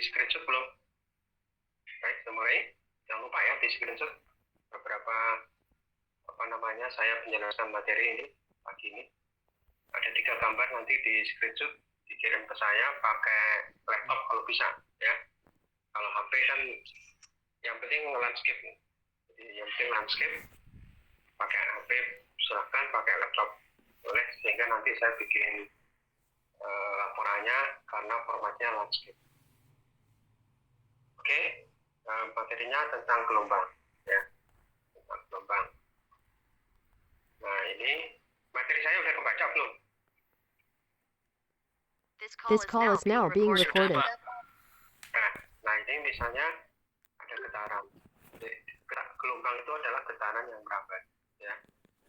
screenshot belum? Baik, sudah mulai. Jangan lupa ya di screenshot beberapa saya menjelaskan materi ini pagi ini. Ada 3 gambar, nanti di screenshot dikirim ke saya pakai laptop kalau bisa ya. Kalau HP kan yang penting landscape. Jadi yang penting landscape, pakai HP silahkan, pakai laptop boleh, sehingga nanti saya bikin laporannya karena formatnya landscape. Oke, materinya tentang gelombang ya, tentang gelombang. Nah, ini materi saya udah kebaca belum? This call is now being recorded. Nah, ini misalnya ada getaran. Gelombang itu adalah getaran yang merambat ya.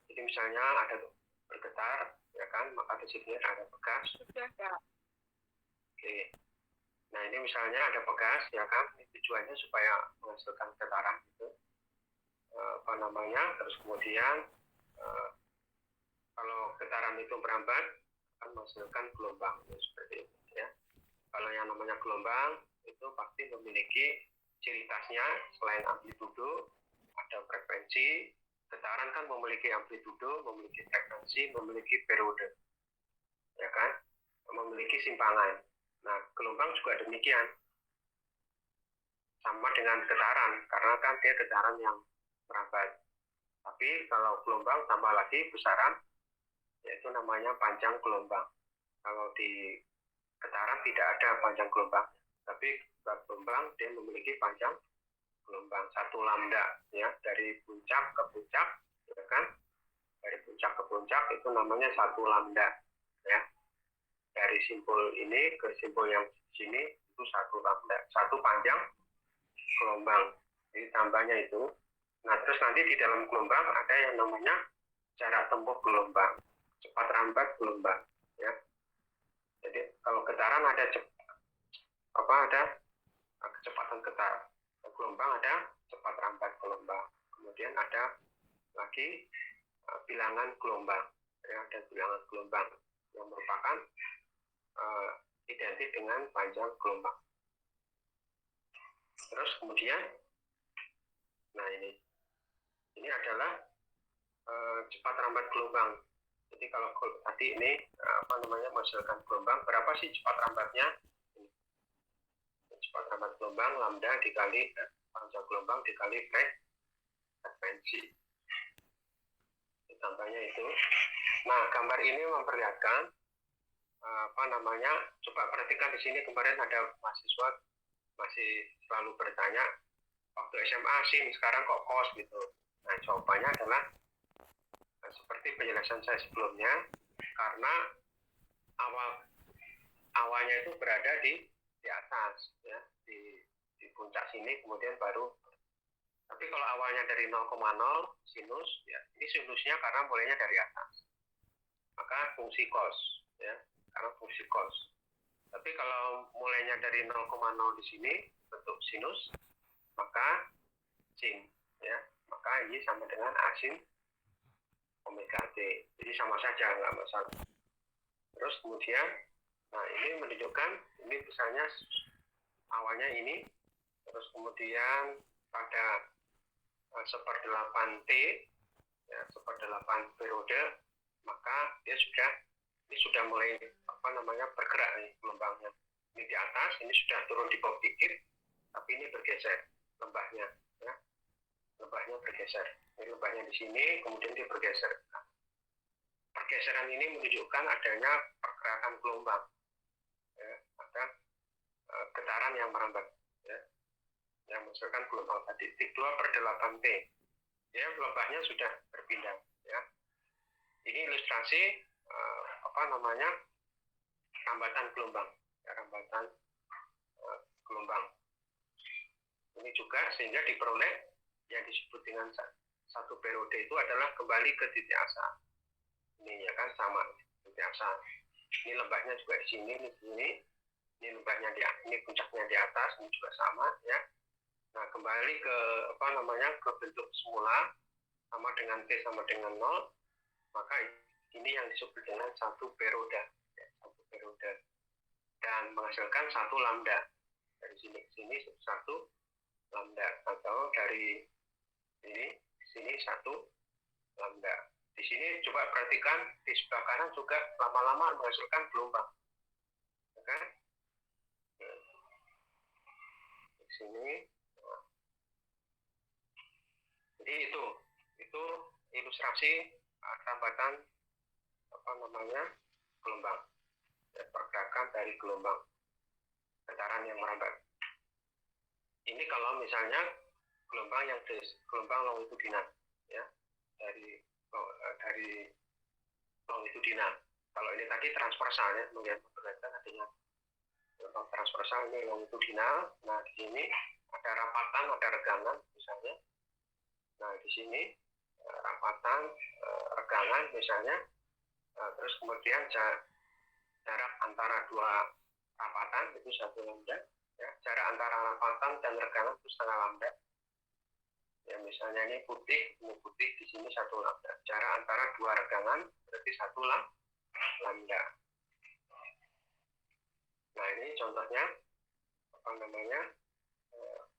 Jadi misalnya ada bergetar ya kan, maka di sini ada pegas. Oke. Nah, ini misalnya ada pegas ya kan, ini tujuannya supaya menghasilkan getaran itu. Terus kemudian kalau getaran itu merambat akan menghasilkan gelombang seperti itu ya. Kalau yang namanya gelombang itu pasti memiliki ciri khasnya, selain amplitudo ada frekuensi. Getaran kan memiliki amplitudo, memiliki frekuensi, memiliki periode ya kan, memiliki simpangan. Nah, gelombang juga demikian, sama dengan getaran karena kan dia getaran yang merambat. Tapi kalau gelombang tambah lagi besaran, yaitu namanya panjang gelombang. Kalau di getaran tidak ada panjang gelombang, tapi gelombang dia memiliki panjang gelombang 1 lambda ya, dari puncak ke puncak ya kan, dari puncak ke puncak itu namanya 1 lambda ya, dari simpul ini ke simpul yang sini itu 1 lambda, 1 panjang gelombang. Jadi tambahnya itu. Nah, terus nanti di dalam gelombang ada yang namanya jarak tempuh gelombang, cepat rambat gelombang ya. Jadi kalau getaran ada kecepatan getar, gelombang ada cepat rambat gelombang. Kemudian ada lagi bilangan gelombang ya, ada bilangan gelombang yang merupakan identik dengan panjang gelombang. Terus kemudian, nah ini adalah cepat rambat gelombang. Jadi kalau tadi ini menghasilkan gelombang, berapa sih cepat rambatnya? Cepat rambat gelombang lambda dikali panjang gelombang dikali frekuensi. Tambahnya itu. Nah, gambar ini memperlihatkan coba perhatikan di sini, kemarin ada mahasiswa masih selalu bertanya, waktu SMA sin sekarang kok cos gitu. Nah, jawabannya adalah seperti penjelasan saya sebelumnya, karena awalnya itu berada di atas ya, di puncak sini, kemudian baru. Tapi kalau awalnya dari 0,0 sinus ya, ini sinusnya karena mulainya dari atas, maka fungsi cos ya, karena fungsi cos. Tapi kalau mulainya dari 0,0 di sini bentuk sinus, maka sin ya, maka ini sama dengan asin omega t. Jadi sama saja, nggak masalah. Terus kemudian, nah ini menunjukkan ini misalnya awalnya ini, terus kemudian pada 1/8 T ya, 1/8 periode, maka dia sudah mulai bergerak nih gelombangnya. Ini di atas, ini sudah turun di bawah dikit, tapi ini bergeser lembahnya ya. Lembahnya bergeser. Ini lembahnya di sini, kemudian dia bergeser. Nah, pergeseran ini menunjukkan adanya pergerakan gelombang ya, ada getaran yang merambat ya, yang menghasilkan gelombang tadi 2/8 T ya, lembahnya sudah berpindah ya. Ini ilustrasi rambatan gelombang ya, rambatan gelombang ini juga, sehingga diperoleh yang disebut dengan satu periode itu adalah kembali ke titik asal. Ini ya kan, sama titik asal. Ini lembahnya juga di sini, ini lembahnya ini puncaknya di atas, ini juga sama ya. Nah, kembali ke ke bentuk semula, sama dengan T sama dengan 0, maka ini yang disebut dengan satu periode ya, satu periode, dan menghasilkan 1 lambda dari sini ke sini 1 lambda, atau dari ini ke sini 1 lambda. Di sini coba perhatikan di sebelah kanan juga lama-lama menghasilkan gelombang, ya kan? Di sini. Jadi itu ilustrasi rambatan gelombang, pergerakan dari gelombang getaran yang merambat. Ini kalau misalnya gelombang longitudinal, ya, dari longitudinal. Kalau ini tadi transversal, ya, melihat pergerakan adanya gelombang transversal, ini longitudinal. Nah, di sini ada rapatan, ada regangan misalnya. Nah, di sini rapatan, regangan misalnya. Terus kemudian jarak antara dua rapatan itu 1 lambda, ya. Jarak antara rapatan dan regangan itu setengah lambda. Ya, misalnya ini putih di sini 1 lambda. Jarak antara dua regangan berarti 1 lambda. Nah, ini contohnya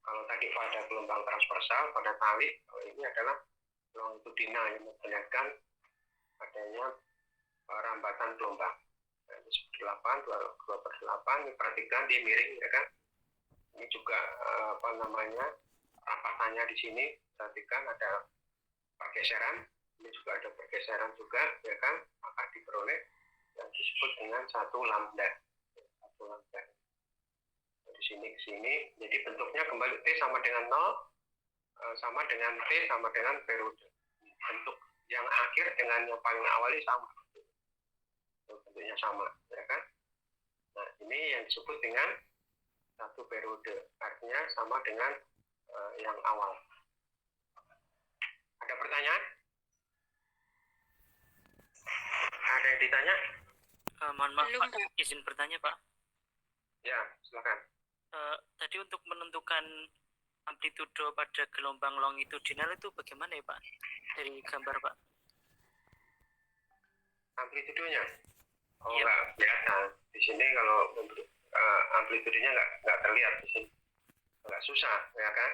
kalau tadi pada gelombang transversal, pada tali, kalau ini adalah longitudinal yang memperlihatkan adanya rambatan gelombang. Nah, ini 2/8, ini perhatikan dia miring, ya kan? Ini juga rampatannya di sini, perhatikan ada pergeseran, ini juga ada pergeseran juga, ya kan? Maka diperoleh yang disebut dengan 1 lambda. 1 lambda. Dari sini ke sini, jadi bentuknya kembali T sama dengan 0, sama dengan T sama dengan periode. Bentuk yang akhir dengan yang paling awali sama. Bentuknya sama, ya kan? Nah, ini yang disebut dengan 1 periode, artinya sama dengan yang awal. Ada pertanyaan? Ada yang ditanya? Mohon maaf Pak, izin bertanya Pak. Ya, silakan. Tadi untuk menentukan amplitudo pada gelombang longitudinal itu bagaimana ya Pak? Dari gambar Pak. Amplitudonya? Oh, Iya. nggak kelihatan. Di sini kalau untuk amplitudenya nggak terlihat di sini. Nggak susah, ya kan?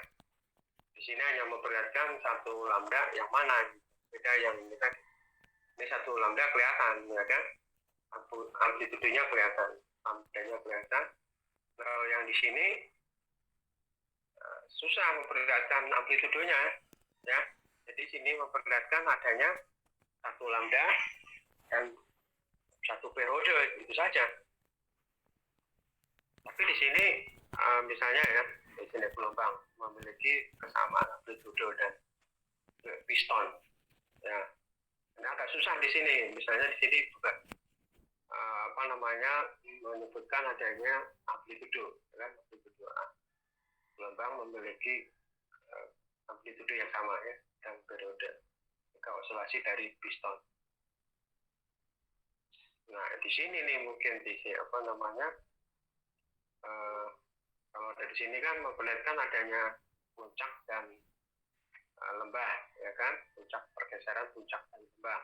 Di sini hanya memperlihatkan 1 lambda yang mana. Beda yang ini tadi. Ini 1 lambda kelihatan, ya kan? Amplitudenya kelihatan, lambdanya kelihatan. Kalau yang di sini susah memperlihatkan amplitudenya, ya. Jadi sini memperlihatkan adanya 1 lambda dan 1 periode, itu saja. Tapi di sini misalnya, ya, di sini gelombang memiliki kesamaan amplitudo dan piston, ya. Ini agak susah di sini. Misalnya di sini juga menyebutkan adanya amplitudo, ya, amplitudo A. Gelombang memiliki amplitudo yang sama, ya, dan periode jika oscilasi dari piston. Nah, di sini nih mungkin di kalau dari sini kan memperlihatkan adanya puncak dan lembah, ya kan? Puncak pergeseran, puncak dan lembah.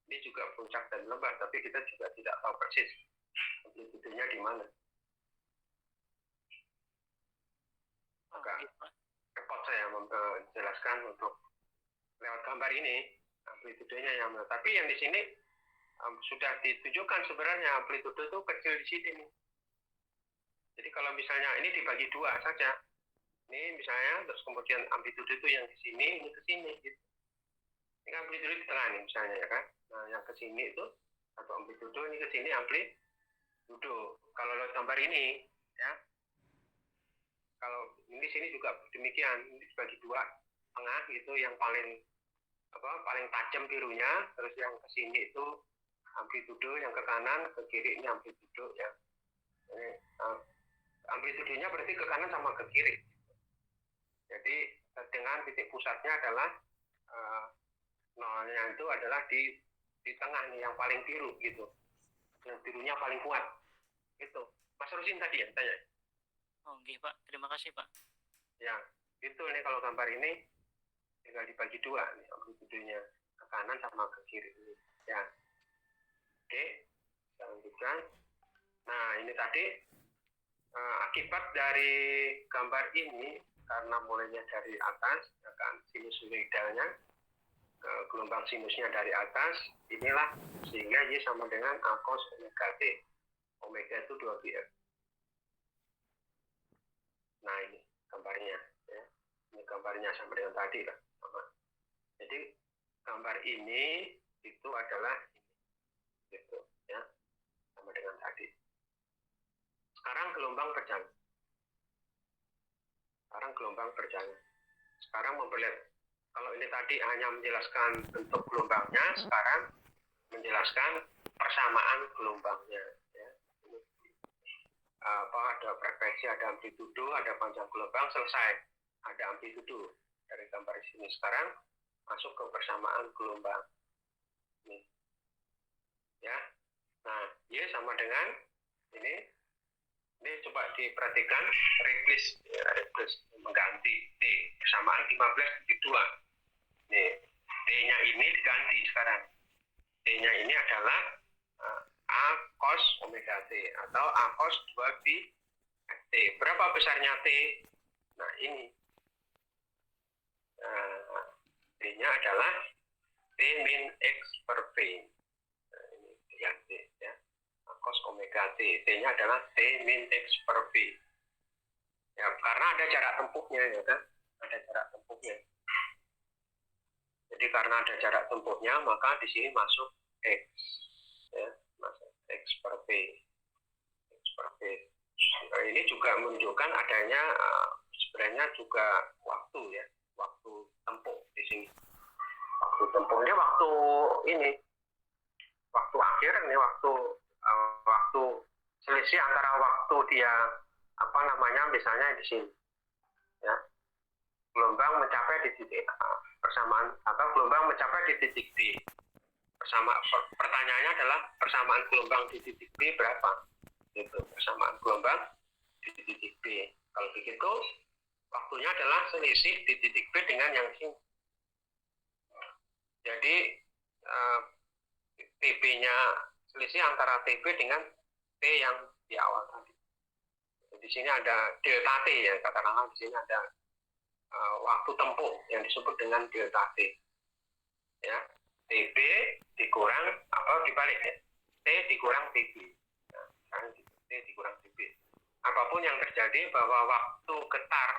Ini juga puncak dan lembah, tapi kita juga tidak tahu persis amplitudenya di mana. Agak repot saya menjelaskan untuk lewat gambar ini amplitudenya yang mana. Tapi yang di sini sudah ditunjukkan sebenarnya amplitudo itu kecil di sini nih. Jadi kalau misalnya ini dibagi 2 saja, ini misalnya, terus kemudian amplitudo itu yang di sini, ini ke sini, gitu. Ini kan amplitudo di tengah nih misalnya, ya kan? Nah, yang ke sini itu satu amplitudo, ini ke sini amplitudo. Kalau lewat gambar ini, ya, kalau ini sini juga demikian, ini dibagi 2 tengah gitu, yang paling tajam birunya, terus yang ke sini itu amplitudo, yang ke kanan, ke kiri ini amplitudo, ya. Ini amplitudenya berarti ke kanan sama ke kiri. Jadi dengan titik pusatnya adalah nolnya itu adalah di tengah nih, yang paling biru gitu. Yang birunya paling kuat. Itu. Mas Rusin tadi ya tanya. Oh, nggih Pak. Terima kasih Pak. Ya, itu nih kalau gambar ini tinggal dibagi 2 nih amplitudenya, ke kanan sama ke kiri ini. Ya. Oke. Kita lanjutkan. Nah, ini tadi Akibat dari gambar ini karena mulainya dari atas, ya kan, sinusoidalnya, gelombang sinusnya dari atas, inilah sehingga Y sama dengan A cos omega T. Omega itu 2πf. Nah ini gambarnya, ya. Ini gambarnya sama dengan tadi lah, sama. Jadi gambar ini itu adalah gitu, ya, sama dengan tadi. Sekarang gelombang berjalan. Sekarang memperlihat. Kalau ini tadi hanya menjelaskan bentuk gelombangnya, sekarang menjelaskan persamaan gelombangnya. Ya. Ada frekuensi, ada amplitudo, ada panjang gelombang, selesai. Ada amplitudo dari gambar sini. Sekarang masuk ke persamaan gelombang. Nih. Ya. Nah, Y sama dengan ini. Ini coba diperhatikan, replace mengganti T persamaan 15/2. Nih, T-nya ini diganti sekarang. T-nya ini adalah A cos omega T atau A cos 2π T. Berapa besarnya T? Nah, ini. T-nya adalah T min X per P. Nah, ini diganti, ya. Cos omega T. T-nya adalah T min X per P. Ya, karena ada jarak tempuhnya, ya kan? Ada jarak tempuhnya. Jadi karena ada jarak tempuhnya, maka di sini masuk X. Ya, masuk X per P. X per P. Nah, ini juga menunjukkan adanya sebenarnya juga waktu, ya. Waktu tempuh di sini. Waktu tempuhnya waktu ini. Waktu akhir ini waktu selisih antara waktu dia misalnya di sini, ya, gelombang mencapai di titik A, persamaan atau gelombang mencapai di titik B. Pertanyaannya adalah persamaan gelombang di titik B berapa? Itu persamaan gelombang di titik B. Kalau begitu waktunya adalah selisih di titik B dengan yang sini. Jadi TB-nya selisih antara TB dengan T yang di awal tadi. Di sini ada delta T, ya, katakanlah di sini ada waktu tempuh yang disebut dengan delta T. Ya, TB dikurang atau dibalik, ya. T dikurang TB. Nah, T dikurang TB. Apapun yang terjadi bahwa waktu getar,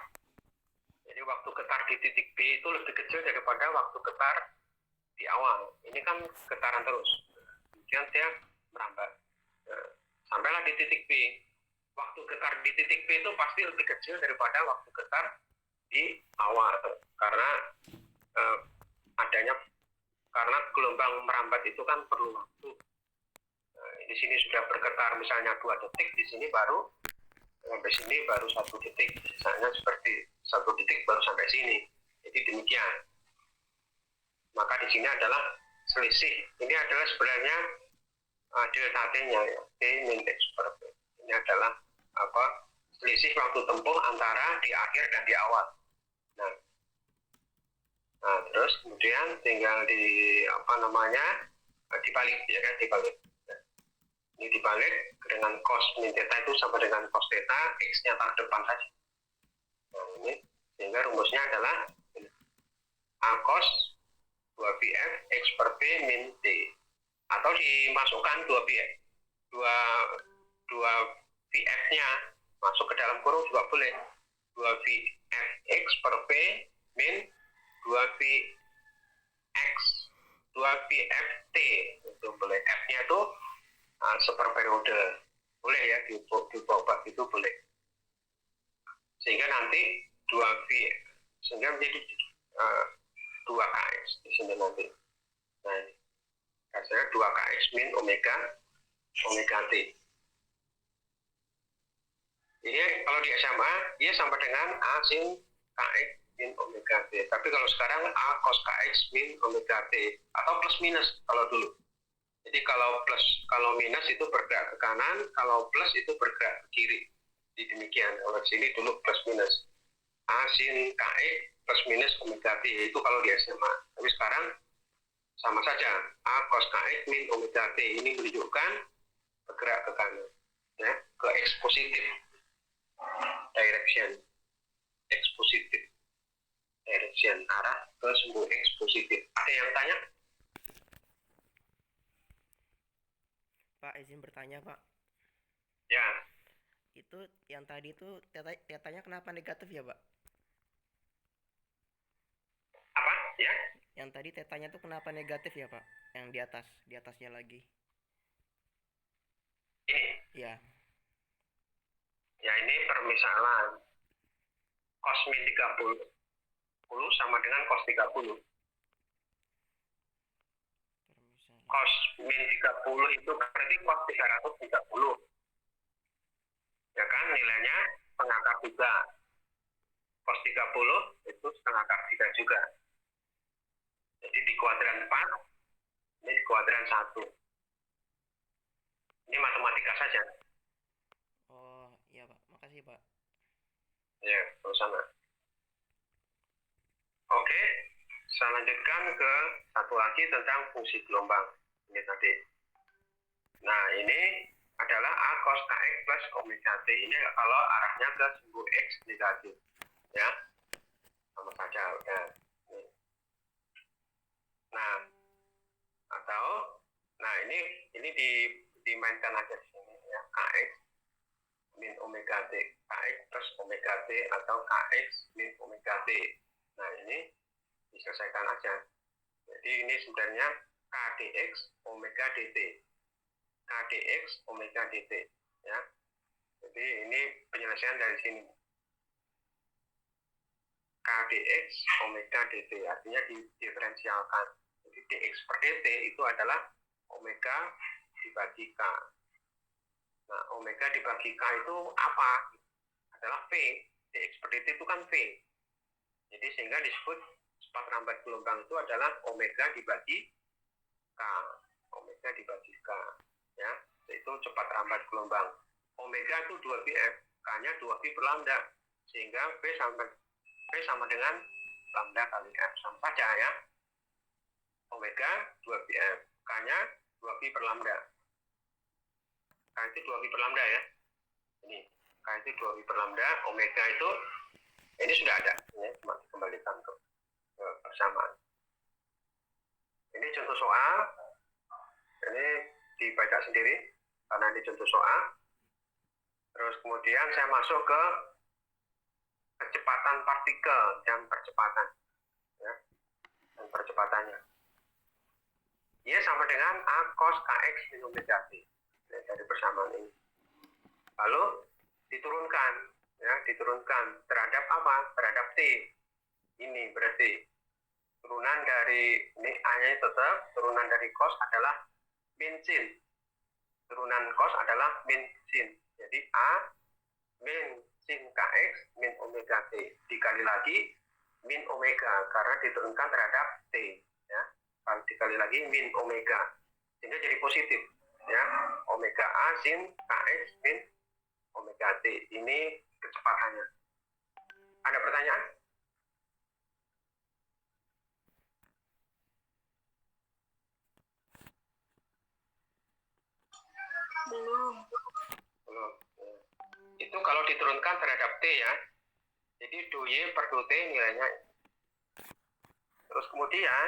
jadi waktu getar di titik B itu lebih kecil daripada waktu getar di awal. Ini kan getaran terus. Kemudian dia merambat. Sampailah di titik B. Waktu getar di titik B itu pasti lebih kecil daripada waktu getar di awal, karena karena gelombang merambat itu kan perlu waktu. Di sini sudah bergetar misalnya 2 detik, di sini baru sampai sini baru 1 detik, misalnya seperti 1 detik baru sampai sini. Jadi demikian. Maka di sini adalah selisih. Ini adalah sebenarnya delta T-nya, ya, T min X per P. Ini adalah selisih waktu tempuh antara di akhir dan di awal. Nah, terus kemudian tinggal dibalik, ya kan, dibalik. Ini dibalik dengan cos min theta itu sama dengan cos theta, X-nya taruh depan saja. Nah, ini sehingga rumusnya adalah A cos 2πf X per P min T, atau dimasukkan 2πf 2πf-nya masuk ke dalam kurung juga boleh. 2πf X per P min 2πf T, itu boleh. F-nya itu seperperiode, boleh, ya, diubah itu boleh. Sehingga nanti 2π sehingga menjadi 2kx di sini nanti. Nah, hasilnya 2kx min omega T. Ini kalau di SMA dia sama dengan A sin kx min omega T. Tapi kalau sekarang A cos kx min omega T, atau plus minus kalau dulu. Jadi kalau minus itu bergerak ke kanan, kalau plus itu bergerak ke kiri. Jadi demikian. Kalau di sini dulu plus minus. A sin kx plus minus omega T, itu kalau di SMA. Tapi sekarang sama saja. A cos kx min omega T ini menunjukkan bergerak ke kanan, ya, ke X positif. direction X positif, direction arah ke sumbu X positif. Ada yang tanya? Pak, izin bertanya, Pak. Ya, Itu yang tadi itu tetanya kenapa negatif ya, Pak? apa ya? Yang tadi tetanya tuh kenapa negatif ya, Pak? Yang di atasnya lagi. Ini, Ya. ya ini permisalan cos min 30 sama dengan cos 30. Permisalan. Cos min 30 itu berarti cos 330. Ya kan, nilainya setengah akar 3. Cos 30 itu setengah akar 3 juga. Jadi di kuadran 4, ini di kuadran 1. Ini matematika saja. Oh, iya, Pak. Makasih, Pak. Ya, sama. Oke, saya lanjutkan ke satu lagi tentang fungsi gelombang. Ini tadi. Nah, ini adalah A cos kx plus omega t. Ini kalau arahnya ke sumbu X negatif. Ya, sama saja. Ya. Nah, atau, nah ini dimainkan aja di sini ya, kx min omega t, kx plus omega t atau kx min omega t. Nah, ini diselesaikan aja. Jadi ini sebenarnya kdx omega dt, kdx omega dt ya. Jadi ini penyelesaian dari sini, kdx omega dt, artinya didiferensialkan. Jadi dx per dt itu adalah omega dibagi k. Nah, omega dibagi k itu apa? Adalah v. Dx per dt itu kan v. Jadi sehingga disebut cepat rambat gelombang itu adalah omega dibagi k. Omega dibagi k. Ya, itu cepat rambat gelombang. Omega itu 2πf, k-nya 2pi per lambda. Sehingga v sama dengan lambda kali f. Sama saja ya. Omega 2πf, k-nya 2pi per lambda. K itu 2pi per lambda ya. Ini, k itu 2pi per lambda, omega itu ini sudah ada, ini cuma dikembalikan ke persamaan. Ini contoh soal, ini dibaca sendiri karena ini contoh soal. Terus kemudian saya masuk ke kecepatan partikel dan percepatan, ya, dan percepatannya. Y sama dengan A cos kx min omega t dari persamaan ini. Lalu diturunkan, ya, diturunkan terhadap apa? Terhadap t. Ini berarti turunan dari ini a-nya tetap, turunan dari cos adalah min sin. Turunan cos adalah min sin. Jadi a min sin kx min omega t dikali lagi min omega karena diturunkan terhadap t, ya. Kalau dikali lagi min omega sehingga jadi positif, ya. Omega a sin kx min omega t. Ini kecepatannya. Ada pertanyaan? Belum. Itu kalau diturunkan terhadap t ya. Jadi do y per do t nilainya. Terus kemudian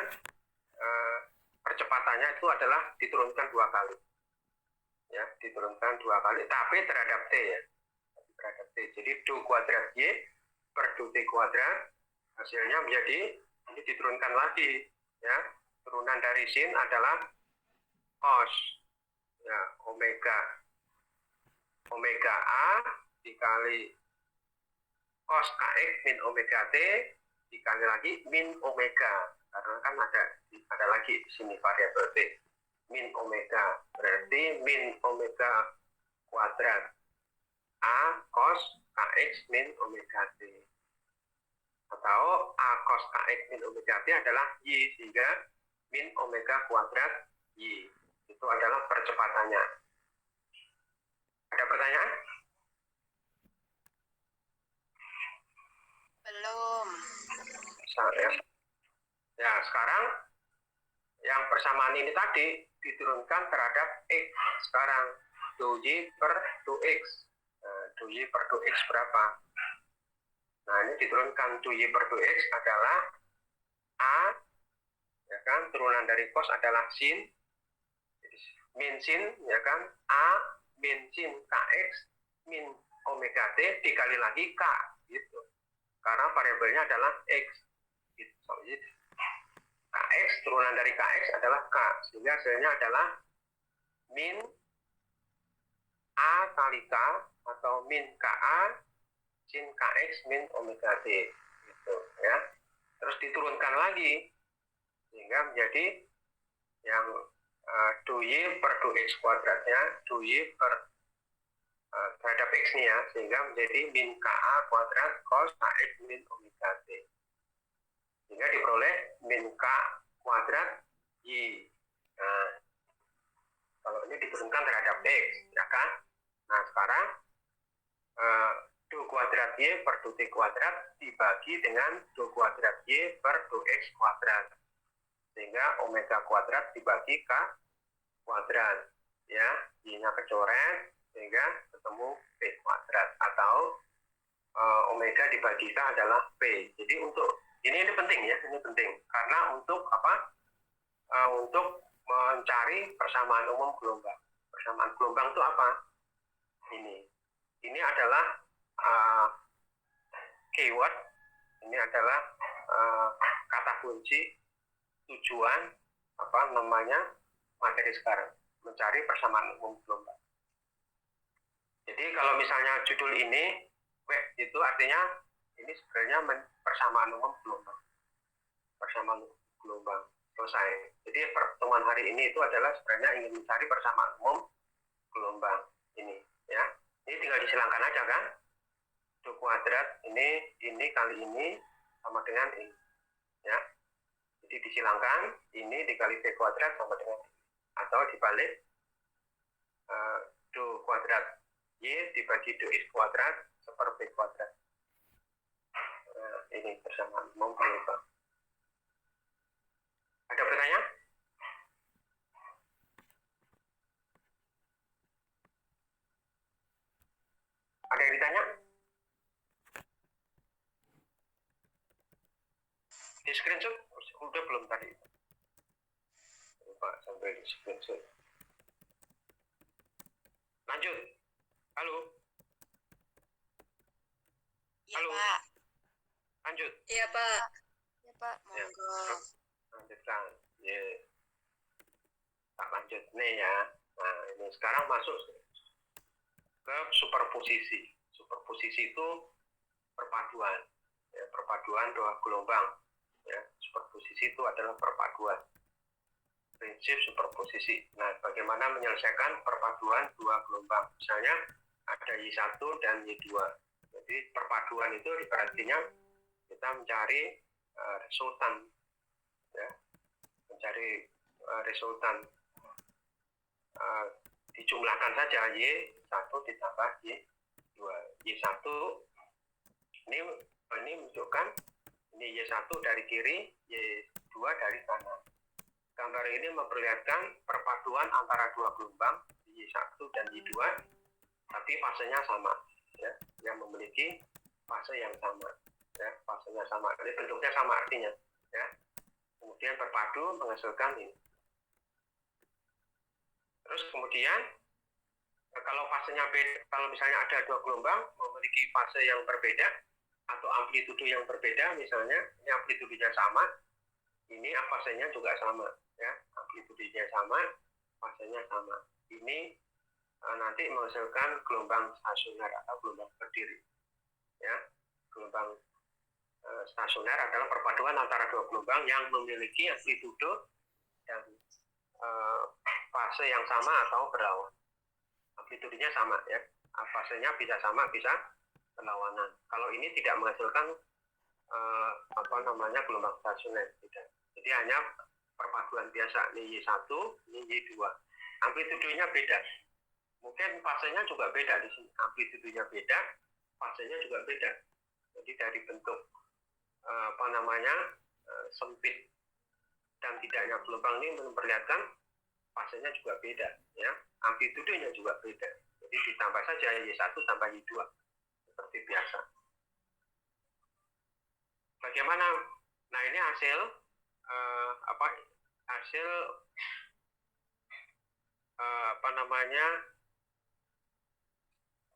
percepatannya itu adalah diturunkan 2 kali. Ya, diturunkan 2 kali tapi terhadap t ya. Terhadap t. Jadi do kuadrat y per do t kuadrat hasilnya menjadi ini diturunkan lagi ya. Turunan dari sin adalah cos ya, omega a dikali cos kx min omega t dikali lagi min omega karena kan ada lagi di sini variabel t min omega berarti min omega kuadrat a cos kx min omega t atau a cos kx min omega t adalah y sehingga min omega kuadrat y itu adalah percepatannya. Ada pertanyaan? Belum. Ya, sekarang yang persamaan ini tadi diturunkan terhadap X. Sekarang do Y per do X. dou per dou X berapa? Nah, ini diturunkan dou per dou X adalah A, ya kan, turunan dari cos adalah sin, min sin, ya kan, A min sin Kx min omega T dikali lagi K, gitu. Karena variabelnya adalah X, gitu. Kx, turunan dari Kx adalah K, sehingga hasilnya adalah min A kali K atau min Ka sin Kx min omega T, gitu ya. Terus diturunkan lagi sehingga menjadi yang dou per dou X kuadratnya, dou per terhadap X nih ya, sehingga menjadi min Ka kuadrat cos Kx min omega T, sehingga diperoleh min K kuadrat Y. Nah, kalau ini diturunkan terhadap X, ya kan? Nah, sekarang dou kuadrat Y per dou T kuadrat dibagi dengan dou kuadrat Y per dou X kuadrat, sehingga omega kuadrat dibagi K kuadrat, ya, Y-nya kecoret, sehingga ketemu P kuadrat, atau omega dibagi K adalah P. Jadi untuk ini penting ya, ini penting karena untuk apa? Untuk mencari persamaan umum gelombang. Persamaan gelombang itu apa? Ini adalah keyword, ini adalah kata kunci tujuan materi sekarang, mencari persamaan umum gelombang. Jadi kalau misalnya judul ini itu artinya ini sebenarnya persamaan umum gelombang. Persamaan gelombang selesai. Jadi pertemuan hari ini itu adalah sebenarnya ingin mencari persamaan umum gelombang ini, ya. Ini tinggal disilangkan aja kan. Dou kuadrat ini kali ini sama dengan ini, ya. Jadi disilangkan, ini dikali P kuadrat sama dengan ini. Atau dibalik, dou kuadrat Y dibagi dou X kuadrat seper P kuadrat. Ini persamaan umum gelombang. Ada pertanyaan? Ada yang ditanya? Di screenshot? Udah belum tadi? Lupa sampai di screenshot. Lanjut. Halo? Iya, Halo? Pak. Lanjut. Iya, Pak. Iya, Pak. Ya, Monggo. lanjutkan. Ya. Tak lanjut nih ya. Nah, ini sekarang masuk ke superposisi. Superposisi itu perpaduan. Ya, perpaduan dua gelombang. Ya, superposisi itu adalah perpaduan. Prinsip superposisi. Nah, bagaimana menyelesaikan perpaduan dua gelombang? Misalnya ada Y1 dan Y2. Jadi perpaduan itu artinya kita mencari resultan, ya, mencari resultan, dijumlahkan saja Y1 ditambah Y2. Y1 ini menunjukkan ini Y1 dari kiri, Y2 dari kanan. Gambar ini memperlihatkan perpaduan antara dua gelombang Y1 dan Y2, tapi fasenya sama, ya, yang memiliki fase yang sama, ya, fasenya sama, jadi bentuknya sama artinya, ya. Kemudian berpadu menghasilkan ini. Terus kemudian kalau fasenya beda, kalau misalnya ada dua gelombang memiliki fase yang berbeda atau amplitudo yang berbeda, misalnya ini amplitudenya sama, ini fasenya juga sama, ya, amplitudenya sama, fasenya sama. Ini nanti menghasilkan gelombang stasioner atau gelombang berdiri, ya. Gelombang stasioner adalah perpaduan antara dua gelombang yang memiliki amplitudo dan fase yang sama atau berlawan. Amplitudenya sama, ya, fasenya bisa sama, bisa berlawanan. Kalau ini tidak menghasilkan gelombang stasioner, tidak. Jadi hanya perpaduan biasa, ini Y1, ini Y2. Amplitudenya beda. Mungkin fasenya juga beda di sini. Amplitudenya beda, fasenya juga beda. Jadi dari bentuk sempit dan tidaknya gelombang ini memperlihatkan fasenya juga beda, ya. Amplitudenya juga beda. Jadi ditambah saja Y1 tambah Y2 seperti biasa. Bagaimana? Nah, ini hasil hasil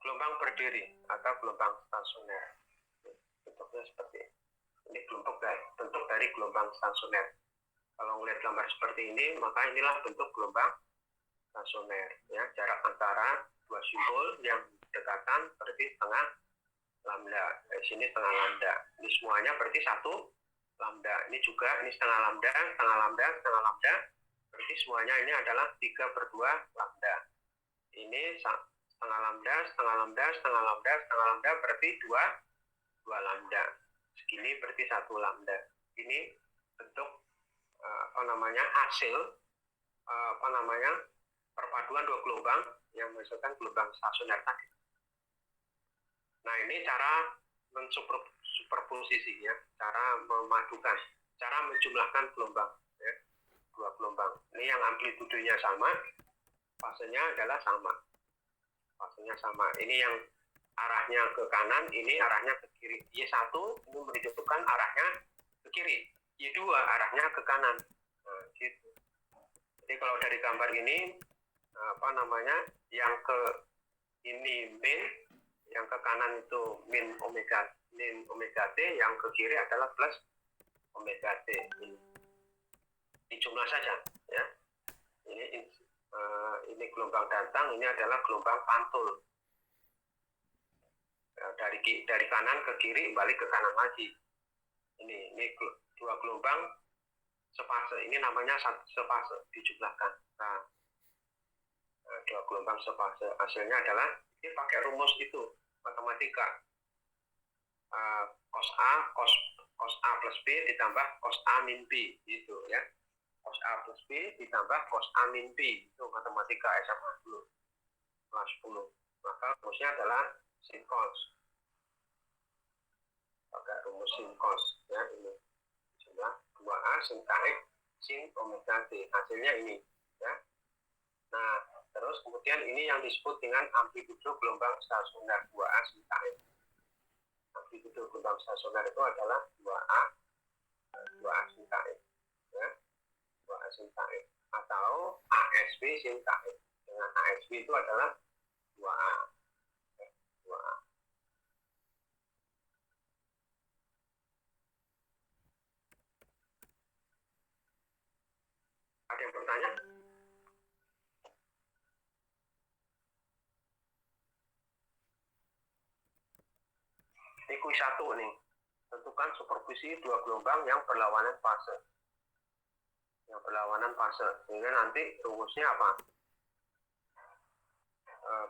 gelombang berdiri atau gelombang stasioner. Bentuknya seperti ini. Ini bentuk dari gelombang stasioner. Kalau melihat gambar seperti ini, maka inilah bentuk gelombang stasioner. Ya, jarak antara dua simpul yang berdekatan berarti setengah lambda. Sini setengah lambda. Ini semuanya berarti 1 lambda. Ini juga ini setengah lambda, setengah lambda, setengah lambda. Berarti semuanya ini adalah 3/2 lambda. Ini setengah lambda, setengah lambda, setengah lambda, setengah lambda berarti 2 lambda. Segini berarti 1 lambda. Ini bentuk hasil perpaduan dua gelombang yang menghasilkan gelombang stasioner tadi. Nah, ini cara mensuperposisi ya, cara memadukan, cara menjumlahkan gelombang ya, dua gelombang. Ini yang amplitudenya sama, fasenya adalah sama. Fasenya sama. Ini yang arahnya ke kanan, ini arahnya ke kiri. Y1 ini menunjukkan arahnya ke kiri. Y2 arahnya ke kanan. Nah, gitu. Jadi kalau dari gambar ini yang ke ini min, yang ke kanan itu min omega t, yang ke kiri adalah plus omega t. Ini jumlah saja ya. Ini gelombang datang, ini adalah gelombang pantul. Dari kanan ke kiri balik ke kanan lagi. Ini dua gelombang sefase. Ini namanya sefase, dijumlahkan. Nah, dua gelombang sefase. Hasilnya adalah ini pakai rumus itu matematika. Cos A plus B ditambah cos A min B gitu ya. Cos A plus B ditambah cos A min B itu matematika SMA dulu kelas 10. Maka rumusnya adalah sin cos. Pakai rumus sin cos ya, ini jumlah 2A sin kx sin omega t. Hasilnya ini ya. Nah, terus kemudian ini yang disebut dengan amplitudo gelombang stasioner 2A sin kx. Amplitudo gelombang stasioner itu adalah 2A sin kx ya. 2A sin kx atau ASB sin kx. Dengan ASB itu adalah 2A. 2A. Ada yang bertanya? Ini kuis 1 nih. Tentukan superposisi dua gelombang yang berlawanan fase. Sehingga nanti rumusnya apa?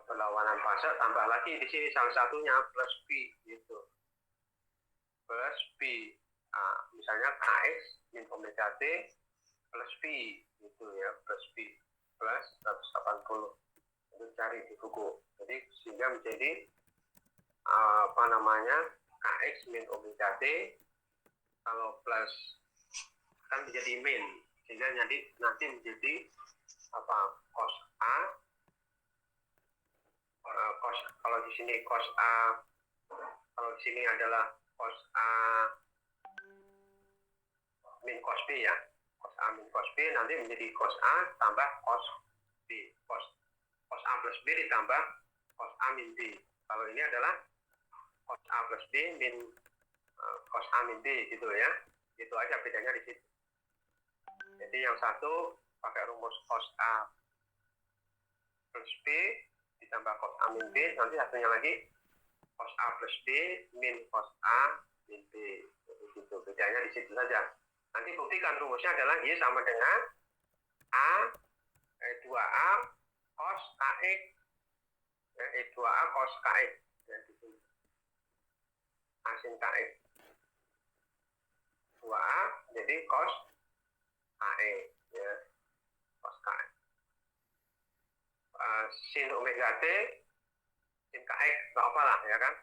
Berlawanan fase tambah lagi di sini salah satunya plus B gitu. Plus B. Misalnya Kx min omega t plus B gitu ya, plus B plus 180. Itu cari di buku. Jadi sehingga menjadi Kx min omega t, kalau plus kan menjadi min, sehingga nanti menjadi cos A, kalau di sini cos A, kalau di sini adalah cos A min cos B ya, cos A min cos B nanti menjadi cos A tambah cos B, cos A plus B ditambah cos A min B. Kalau ini adalah cos A plus B min cos A min B gitu ya. Itu aja bedanya di situ. Jadi yang satu pakai rumus cos A plus B ditambah cos A min B, nanti satunya lagi cos A plus B min cos A min B. Gitu. Bedanya di situ saja. Nanti buktikan rumusnya adalah Y sama dengan A 2A cos KX E2A cos KX ya, gitu. A sin KX 2A jadi cos KX ya, cos KX. Sin omega T sin KX nggak apa lah ya kan,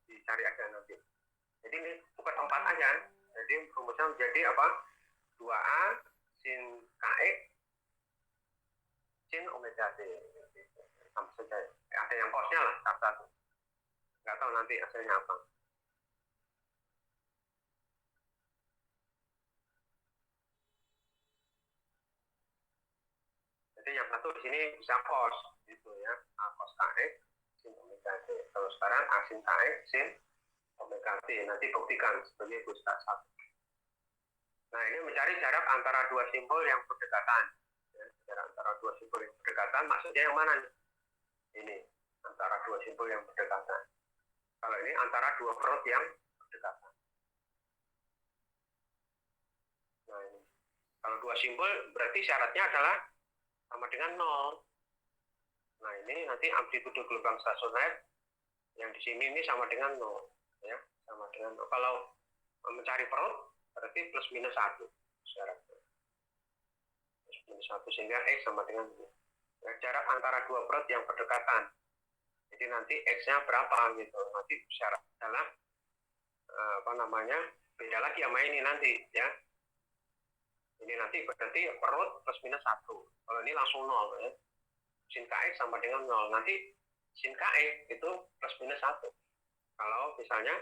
dicari aja nanti. Jadi ini tukar tempat aja. Jadi rumusnya menjadi apa? 2A sin KX sin omega T. Sama saja. yang cosnya lah satu. Nggak tahu nanti hasilnya apa. Jadi yang satu di sini bisa cos gitu ya, A cos kx sin omega t. Kalau sekarang A sin kx sin omega t. Nanti buktikan sebagai Gustav 1. Nah, ini mencari jarak antara dua simbol yang berdekatan. Ya, jarak antara dua simbol yang berdekatan maksudnya yang mana nih? Ini antara dua simbol yang berdekatan. Kalau ini antara dua perut yang berdekatan. Nah, ini. Kalau dua simbol berarti syaratnya adalah sama dengan 0. Nah, ini nanti amplitude gelombang stasioner yang di sini ini sama dengan 0. Ya, sama dengan 0. Kalau mencari perut, berarti plus minus 1. Syaratnya. Plus minus 1 sehingga X sama dengan 0. Ya, jarak antara dua perut yang berdekatan. Jadi nanti X-nya berapa gitu. Nanti syarat adalah beda lagi sama ini nanti ya. Ini nanti berarti perut plus minus 1. Kalau ini langsung 0 ya. Sin kx sama dengan 0. Nanti sin kx itu plus minus 1. Kalau misalnya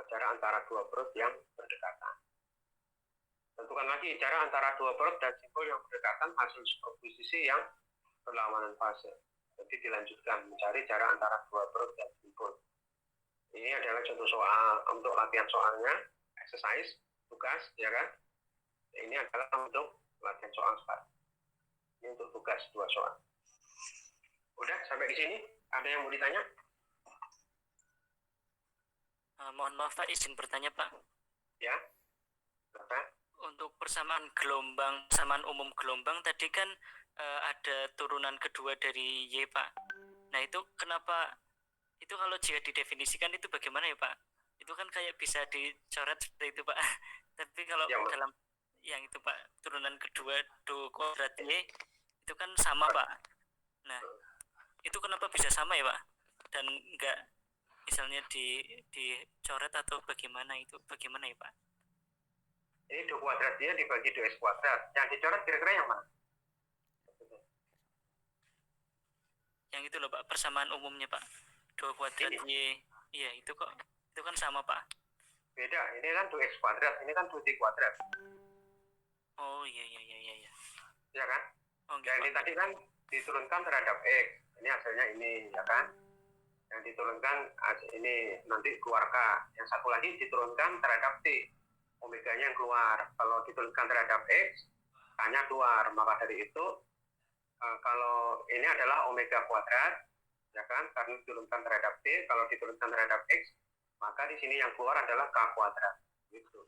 jarak antara dua perut yang berdekatan. Tentukan lagi jarak antara dua perut dan simbol yang berdekatan hasil superposisi yang berlawanan fase. Jadi dilanjutkan mencari jarak antara dua perut dan simbol. Ini adalah contoh soal untuk latihan soalnya, exercise, tugas, ya kan? Ini adalah untuk latihan soal sekarang. Ini untuk tugas 2 soal. Udah sampai di sini? Ada yang mau ditanya? Mohon maaf Pak, izin bertanya Pak. Ya. Bapak? Untuk persamaan gelombang, persamaan umum gelombang tadi kan ada turunan kedua dari Y Pak. Nah itu kenapa, itu kalau jika didefinisikan itu bagaimana ya Pak? Itu kan kayak bisa dicoret seperti itu Pak. Tapi kalau Ya, dalam yang itu Pak, turunan kedua do kuadrat Y itu kan sama Pak. Nah itu kenapa bisa sama ya Pak? Dan enggak misalnya dicoret atau bagaimana, itu bagaimana ya Pak? Ini do kuadrat dia dibagi 2x kuadrat. Yang dicoret kira-kira yang mana? Yang itu loh Pak, persamaan umumnya Pak. 2 kuadrat Y. Iya, itu kok. Itu kan sama Pak. Beda, ini kan 2x kuadrat, ini kan 2t kuadrat. Oh iya. Ya kan? Oh, Yang ini tadi kan diturunkan terhadap X. Ini hasilnya ini, ya kan? Yang diturunkan ini nanti keluar K. Yang satu lagi diturunkan terhadap T. Omeganya yang keluar. Kalau diturunkan terhadap X, K-nya keluar. Maka dari itu, kalau ini adalah omega kuadrat, ya kan? Karena diturunkan terhadap T. Kalau diturunkan terhadap X, maka di sini yang keluar adalah K kuadrat. Gitu.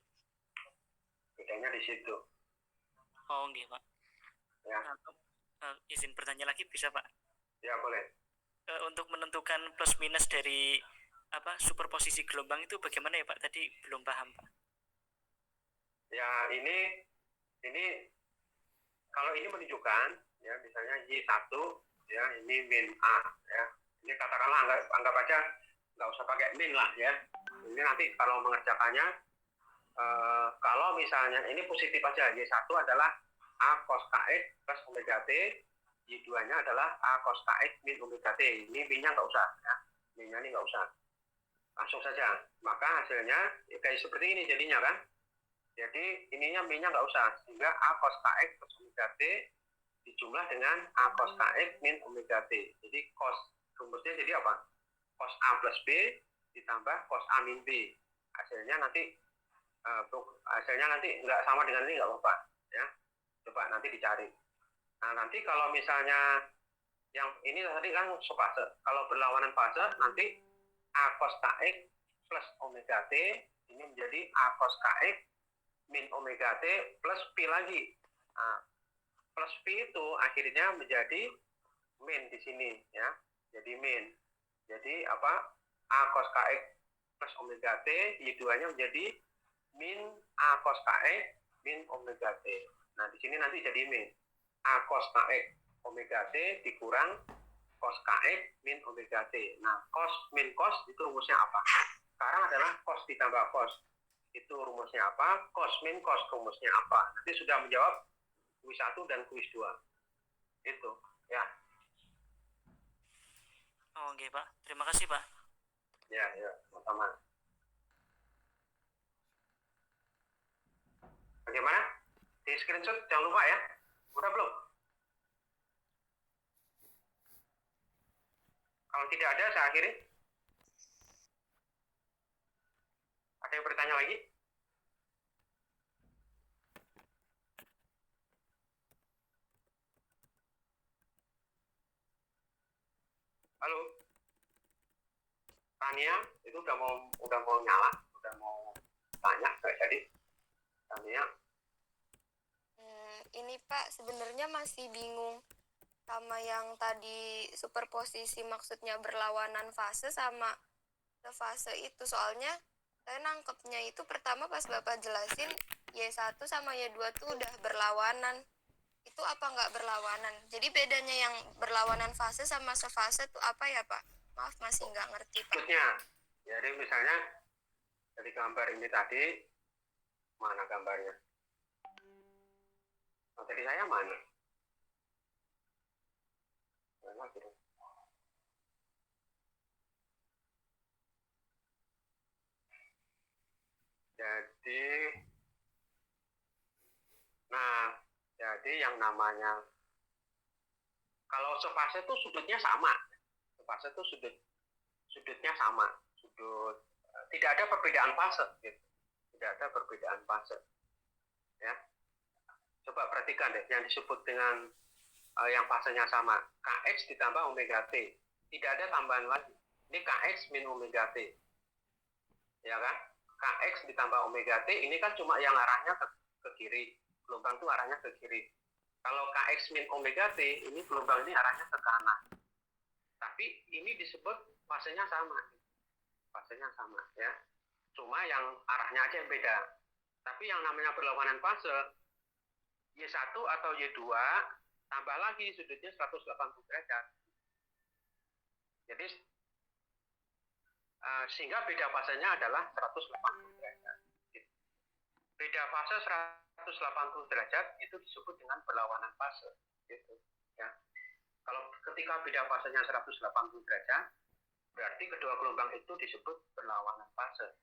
Bedanya di situ. Oh nggih Pak. Ya. Izin bertanya lagi bisa Pak? Ya boleh. Untuk menentukan plus minus dari superposisi gelombang itu bagaimana ya Pak? Tadi belum paham Pak. Ya ini kalau ini menunjukkan ya misalnya Y1 ya ini min A ya. Ini katakanlah anggap aja nggak usah pakai min lah ya. Ini nanti kalau mengerjakannya kalau misalnya ini positif aja, Y1 adalah A cos Kx plus omega T, Y2-nya adalah A cos Kx min omega T. Ini min-nya nggak usah ya. Min-nya ini nggak usah. Langsung saja. Maka hasilnya ya, kayak seperti ini jadinya kan. Jadi ininya min-nya nggak usah. Sehingga A cos Kx plus omega T dijumlah dengan A cos Kx min omega T. Jadi cos rumusnya jadi apa? Cos A plus B ditambah cos A min B. Hasilnya nanti nggak sama dengan ini nggak apa-apa ya. Coba nanti dicari. Nah nanti kalau misalnya yang ini tadi kan fase. Kalau berlawanan fase nanti A cos Kx plus omega T ini menjadi A cos Kx min omega T plus P lagi. Nah, plus P itu akhirnya menjadi min di sini ya. Jadi min. Jadi apa? A cos Kx plus omega T Y2-nya menjadi min A cos Kx min omega T. Nah, di sini nanti jadi min A cos Kx omega T dikurang cos Kx min omega T. Nah, cos min cos itu rumusnya apa? Sekarang adalah cos ditambah cos. Itu rumusnya apa? Cos min cos rumusnya apa? Nanti sudah menjawab kuis 1 dan kuis 2. Itu, ya. Oh, nggih, Pak. Terima kasih, Pak. Ya, ya, sama-sama. Bagaimana? Di screenshot jangan lupa ya. Udah belum? Kalau tidak ada, saya akhiri. Ada yang bertanya lagi? Halo? Tania, itu udah mau nyala, udah mau tanya, nggak jadi. Tania, Ini Pak, sebenarnya masih bingung sama yang tadi superposisi, maksudnya berlawanan fase sama fase itu. Soalnya saya nangkepnya itu pertama pas Bapak jelasin Y1 sama Y2 tuh udah berlawanan. Itu apa nggak berlawanan? Jadi bedanya yang berlawanan fase sama sefase tuh apa ya Pak? Maaf masih nggak ngerti Pak. maksudnya, jadi misalnya dari gambar ini tadi, mana gambarnya? Oh, tadi saya mana? Mana gitu? Jadi, nah, jadi yang namanya kalau sefase itu sudutnya sama, sefase itu sudutnya sama, tidak ada perbedaan fase, gitu. Tidak ada perbedaan fase, ya. Coba perhatikan deh yang disebut dengan yang fasenya sama, kx ditambah omega t, tidak ada tambahan lagi. Ini kx min omega t, ya kan? Kx ditambah omega t ini kan cuma yang arahnya ke kiri, gelombang itu arahnya ke kiri. Kalau kx min omega t ini gelombang ini arahnya ke kanan. Tapi ini disebut fasenya sama, ya. Cuma yang arahnya aja yang beda. Tapi yang namanya berlawanan fase Y1 atau Y2 tambah lagi sudutnya 180 derajat. Jadi sehingga beda fasenya adalah 180 derajat. Beda fase 180 derajat itu disebut dengan berlawanan fase, gitu, ya. Kalau ketika beda fasenya 180 derajat, berarti kedua gelombang itu disebut berlawanan fase.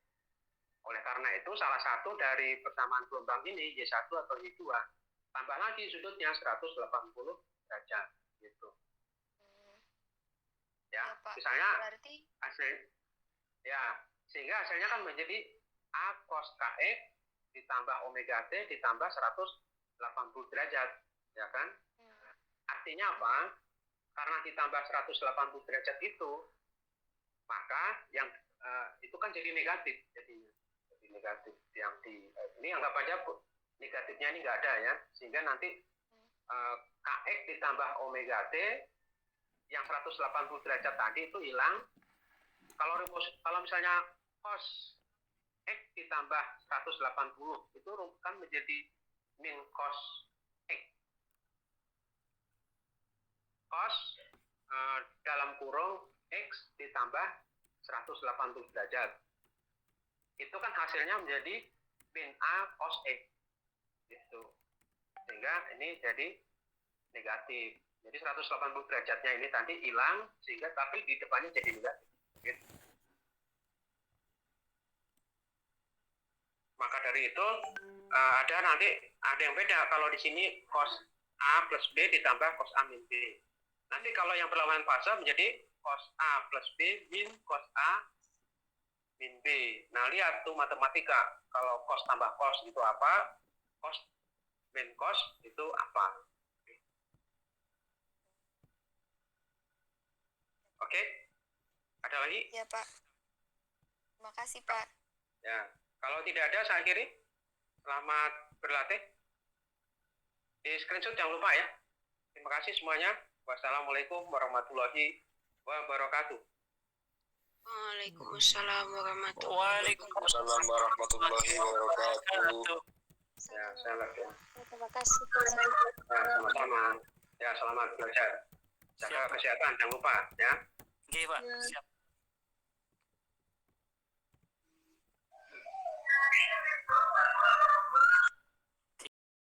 Oleh karena itu salah satu dari persamaan gelombang ini Y1 atau Y2 tambah lagi sudutnya 180 derajat, gitu. Ya, misalnya Berarti hasil, ya, sehingga hasilnya kan menjadi A cos kx ditambah omega t ditambah 180 derajat, ya kan? Artinya apa? Karena ditambah 180 derajat itu, maka yang itu kan jadi negatif, jadinya. Jadi negatif. Yang ini anggap aja negatifnya ini nggak ada ya, sehingga nanti kx ditambah omega t yang 180 derajat tadi itu hilang. Kalau misalnya cos x ditambah 180 itu kan menjadi min cos x. Cos dalam kurung x ditambah 180 derajat. Itu kan hasilnya menjadi min a cos x. Gitu. Sehingga ini jadi negatif. Jadi 180 derajatnya ini tadi hilang, sehingga tapi di depannya jadi negatif. Gitu. Maka dari itu ada yang beda kalau di sini cos A plus B ditambah cos A min B. Nanti kalau yang berlawanan fase menjadi cos A plus B min cos A min B. Nah, lihat tuh matematika. Kalau cos tambah cos itu apa? Cos min cos itu apa? Oke? Ada lagi? ya Pak. Terima kasih Pak. Ya. Kalau tidak ada, saya akhiri. Selamat berlatih. Di screenshot jangan lupa ya. Terima kasih semuanya. Wassalamualaikum warahmatullahi wabarakatuh. Waalaikumsalam warahmatullahi Waalaikumsalam warahmatullahi wabarakatuh. Ya, selamat ya. Terima kasih. Ya, sama-sama. Ya, selamat belajar. Jaga Siap, Pak. kesehatan, jangan lupa ya. Nggih, Pak. Siap.